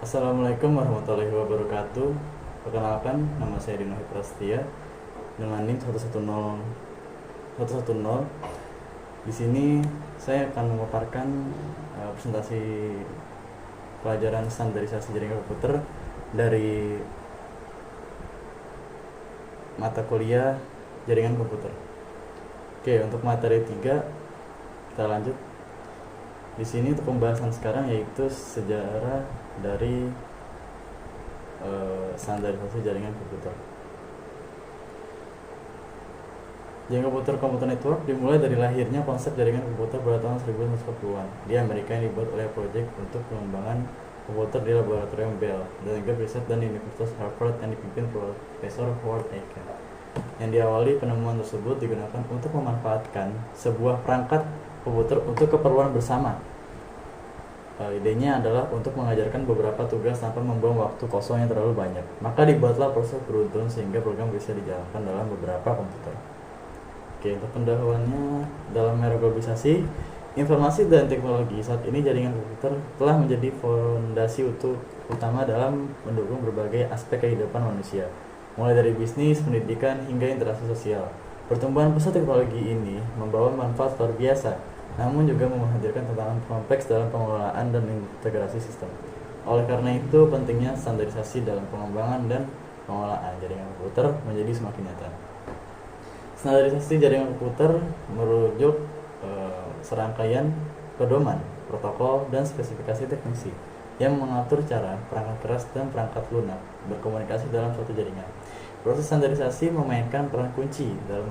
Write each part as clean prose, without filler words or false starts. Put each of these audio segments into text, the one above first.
Assalamualaikum warahmatullahi wabarakatuh. Perkenalkan, nama saya Dino Hiprastia dengan NIM 110. Di sini saya akan memaparkan presentasi pelajaran standarisasi jaringan komputer dari mata kuliah jaringan komputer. Oke, untuk materi 3 kita lanjut. Di sini untuk pembahasan sekarang yaitu sejarah dari standarisasi jaringan komputer. Jaringan komputer network dimulai dari lahirnya konsep jaringan komputer pada tahun 1940-an di Amerika yang dibuat oleh proyek untuk pengembangan komputer di laboratorium Bell dan juga riset dan Universitas Harvard yang dipimpin Profesor Howard Aiken. Yang diawali penemuan tersebut digunakan untuk memanfaatkan sebuah perangkat komputer untuk keperluan bersama. Idenya adalah untuk mengajarkan beberapa tugas tanpa membuang waktu kosong yang terlalu banyak. Maka dibuatlah proses beruntun sehingga program bisa dijalankan dalam beberapa komputer. Oke, untuk pendahuluannya, dalam era globalisasi, informasi dan teknologi, saat ini jaringan komputer telah menjadi fondasi utama dalam mendukung berbagai aspek kehidupan manusia, mulai dari bisnis, pendidikan, hingga interaksi sosial. Pertumbuhan pesat teknologi ini membawa manfaat luar biasa, namun juga menghadirkan tantangan kompleks dalam pengelolaan dan integrasi sistem. Oleh karena itu, pentingnya standarisasi dalam pengembangan dan pengelolaan jaringan komputer menjadi semakin nyata. Standarisasi jaringan komputer merujuk serangkaian pedoman, protokol, dan spesifikasi teknisi yang mengatur cara perangkat keras dan perangkat lunak berkomunikasi dalam suatu jaringan. Proses standarisasi memainkan peran kunci dalam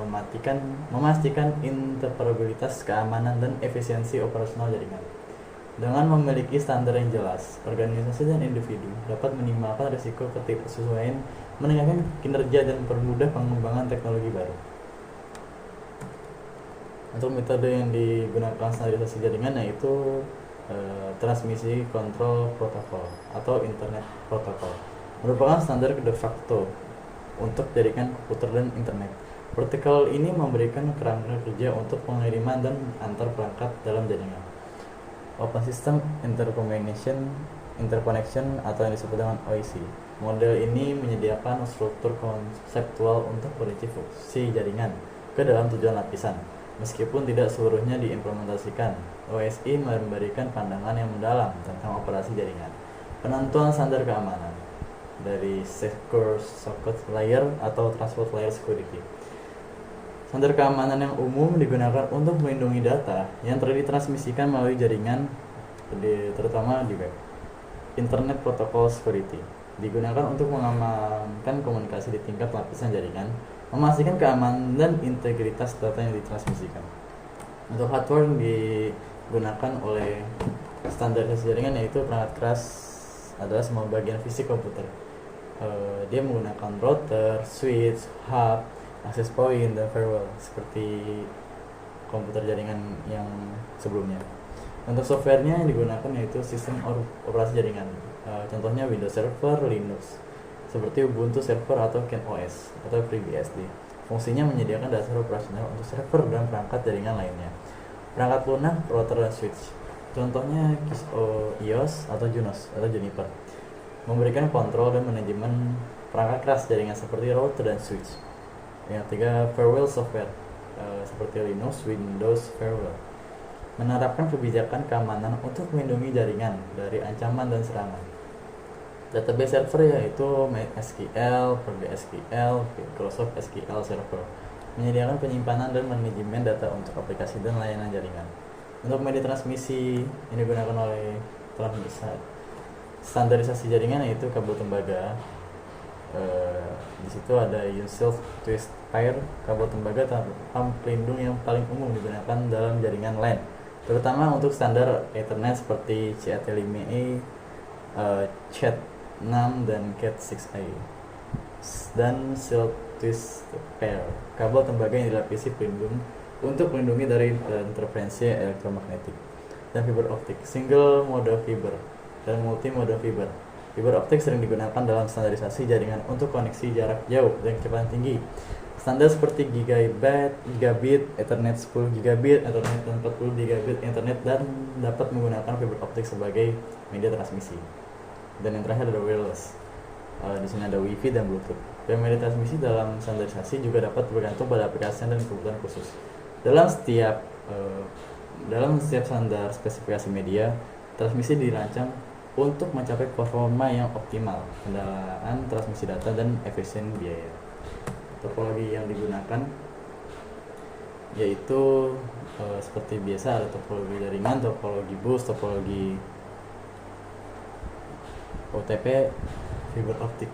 memastikan interoperabilitas, keamanan, dan efisiensi operasional jaringan. Dengan memiliki standar yang jelas, organisasi dan individu dapat minimalkan risiko ketidaksesuaian, meningkatkan kinerja, dan mempermudah pengembangan teknologi baru. Untuk metode yang digunakan standarisasi jaringan yaitu transmisi kontrol protokol atau internet protokol, merupakan standar de facto untuk jaringan komputer dan internet. Protokol ini memberikan kerangka kerja untuk pengiriman dan antar perangkat dalam jaringan. Open System Interconnection atau yang disebut dengan OIC. Model ini menyediakan struktur konseptual untuk merinci fungsi jaringan ke dalam tujuan lapisan. Meskipun tidak seluruhnya diimplementasikan, OSI memberikan pandangan yang mendalam tentang operasi jaringan. Penentuan standar keamanan dari Secure Socket Layer atau Transport Layer Security. Standar keamanan yang umum digunakan untuk melindungi data yang ditransmisikan melalui jaringan, terutama di web. Internet Protocol Security digunakan untuk mengamankan komunikasi di tingkat lapisan jaringan, memastikan keamanan dan integritas data yang ditransmisikan. Untuk hardware yang digunakan oleh standarisasi jaringan yaitu perangkat keras adalah semua bagian fisik komputer. Dia menggunakan router, switch, hub, access point, dan firewall seperti komputer jaringan yang sebelumnya. Untuk softwarenya yang digunakan yaitu sistem operasi jaringan, contohnya Windows Server, Linux, seperti Ubuntu Server atau CentOS atau FreeBSD. Fungsinya menyediakan dasar operasional untuk server dan perangkat jaringan lainnya. Perangkat lunak, router, dan switch, contohnya IOS atau Junos atau Juniper, memberikan kontrol dan manajemen perangkat keras jaringan seperti router dan switch. Yang ketiga, firewall software seperti Linux, Windows Firewall, menerapkan kebijakan keamanan untuk melindungi jaringan dari ancaman dan serangan. Database server yaitu MySQL, PostgreSQL, Microsoft SQL Server, menyediakan penyimpanan dan manajemen data untuk aplikasi dan layanan jaringan. Untuk media transmisi yang digunakan oleh standarisasi jaringan yaitu kabel tembaga. Di situ ada Universal Twist Pair, kabel tembaga tanpa pelindung yang paling umum digunakan dalam jaringan LAN, terutama untuk standar Ethernet seperti CAT5A, CAT6 dan CAT6A. Dan Silk Twist Pair, kabel tembaga yang dilapisi pelindung untuk melindungi dari interferensi elektromagnetik. Dan fiber optik, single mode fiber dan multi mode fiber. Fiber optik sering digunakan dalam standarisasi jaringan untuk koneksi jarak jauh dan kecepatan tinggi. Standar seperti gigabit, Ethernet 10 gigabit, Ethernet 40 gigabit Ethernet, dan dapat menggunakan fiber optik sebagai media transmisi. Dan yang terakhir ada wireless. Di sini ada wifi dan bluetooth. Memori transmisi dalam standarisasi juga dapat bergantung pada aplikasi dan kebutuhan khusus. Dalam setiap standar spesifikasi media, transmisi dirancang untuk mencapai performa yang optimal, kendaraan transmisi data, dan efisien biaya. Topologi yang digunakan yaitu seperti biasa ada topologi jaringan, topologi bus, topologi OTP, fiber optik.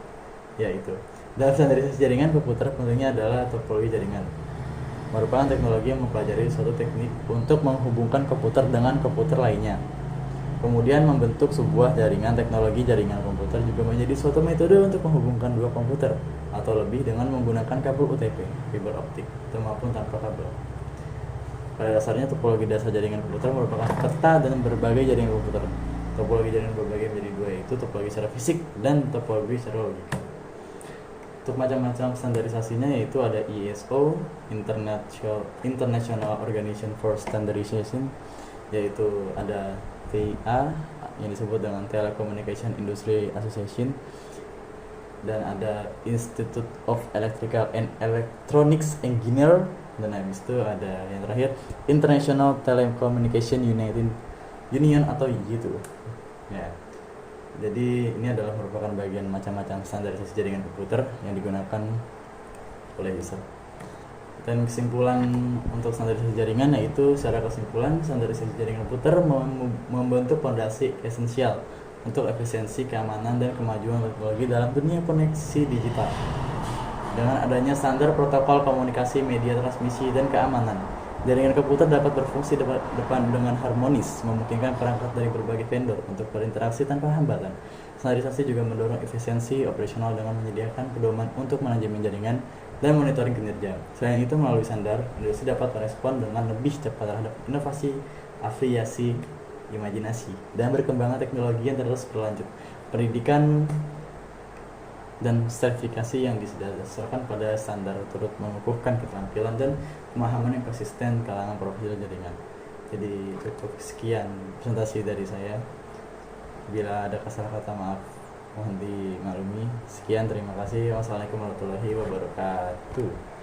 Yaitu dalam standarisasi jaringan komputer pentingnya adalah topologi jaringan, merupakan teknologi yang mempelajari suatu teknik untuk menghubungkan komputer dengan komputer lainnya. Kemudian membentuk sebuah jaringan. Teknologi jaringan komputer juga menjadi suatu metode untuk menghubungkan dua komputer atau lebih dengan menggunakan kabel UTP, fiber optik, maupun tanpa kabel. Pada dasarnya topologi dasar jaringan komputer merupakan peta dan berbagai jaringan komputer. Topologi jaringan berbagi menjadi dua, yaitu topologi secara fisik dan topologi secara logika. Untuk macam-macam standarisasinya yaitu ada ISO, International Organization for Standardization, yaitu ada TIA yang disebut dengan Telecommunication Industry Association, dan ada Institute of Electrical and Electronics Engineer, dan habis itu ada yang terakhir International Telecommunication Union atau gitu ya. Jadi ini adalah merupakan bagian macam-macam standarisasi jaringan komputer yang digunakan oleh user. Dan kesimpulan untuk standarisasi jaringan yaitu, secara kesimpulan, standarisasi jaringan komputer membentuk fondasi esensial untuk efisiensi, keamanan, dan kemajuan teknologi dalam dunia koneksi digital. Dengan adanya standar protokol komunikasi, media transmisi, dan keamanan, jaringan komputer dapat berfungsi dengan harmonis, memungkinkan perangkat dari berbagai vendor untuk berinteraksi tanpa hambatan. Standarisasi juga mendorong efisiensi operasional dengan menyediakan pedoman untuk manajemen jaringan dan monitoring kinerja. Selain itu, melalui standar, industri dapat merespon dengan lebih cepat terhadap inovasi, afiliasi, imajinasi, dan berkembangnya teknologi yang terus berlanjut. Pendidikan dan sertifikasi yang didasarkan pada standar turut mengukuhkan keterampilan dan pemahaman yang konsisten kalangan profesional jaringan. Jadi cukup sekian presentasi dari saya. Bila ada kesalahan kata, maaf, mohon dimaklumi. Sekian, terima kasih. Wassalamualaikum warahmatullahi wabarakatuh.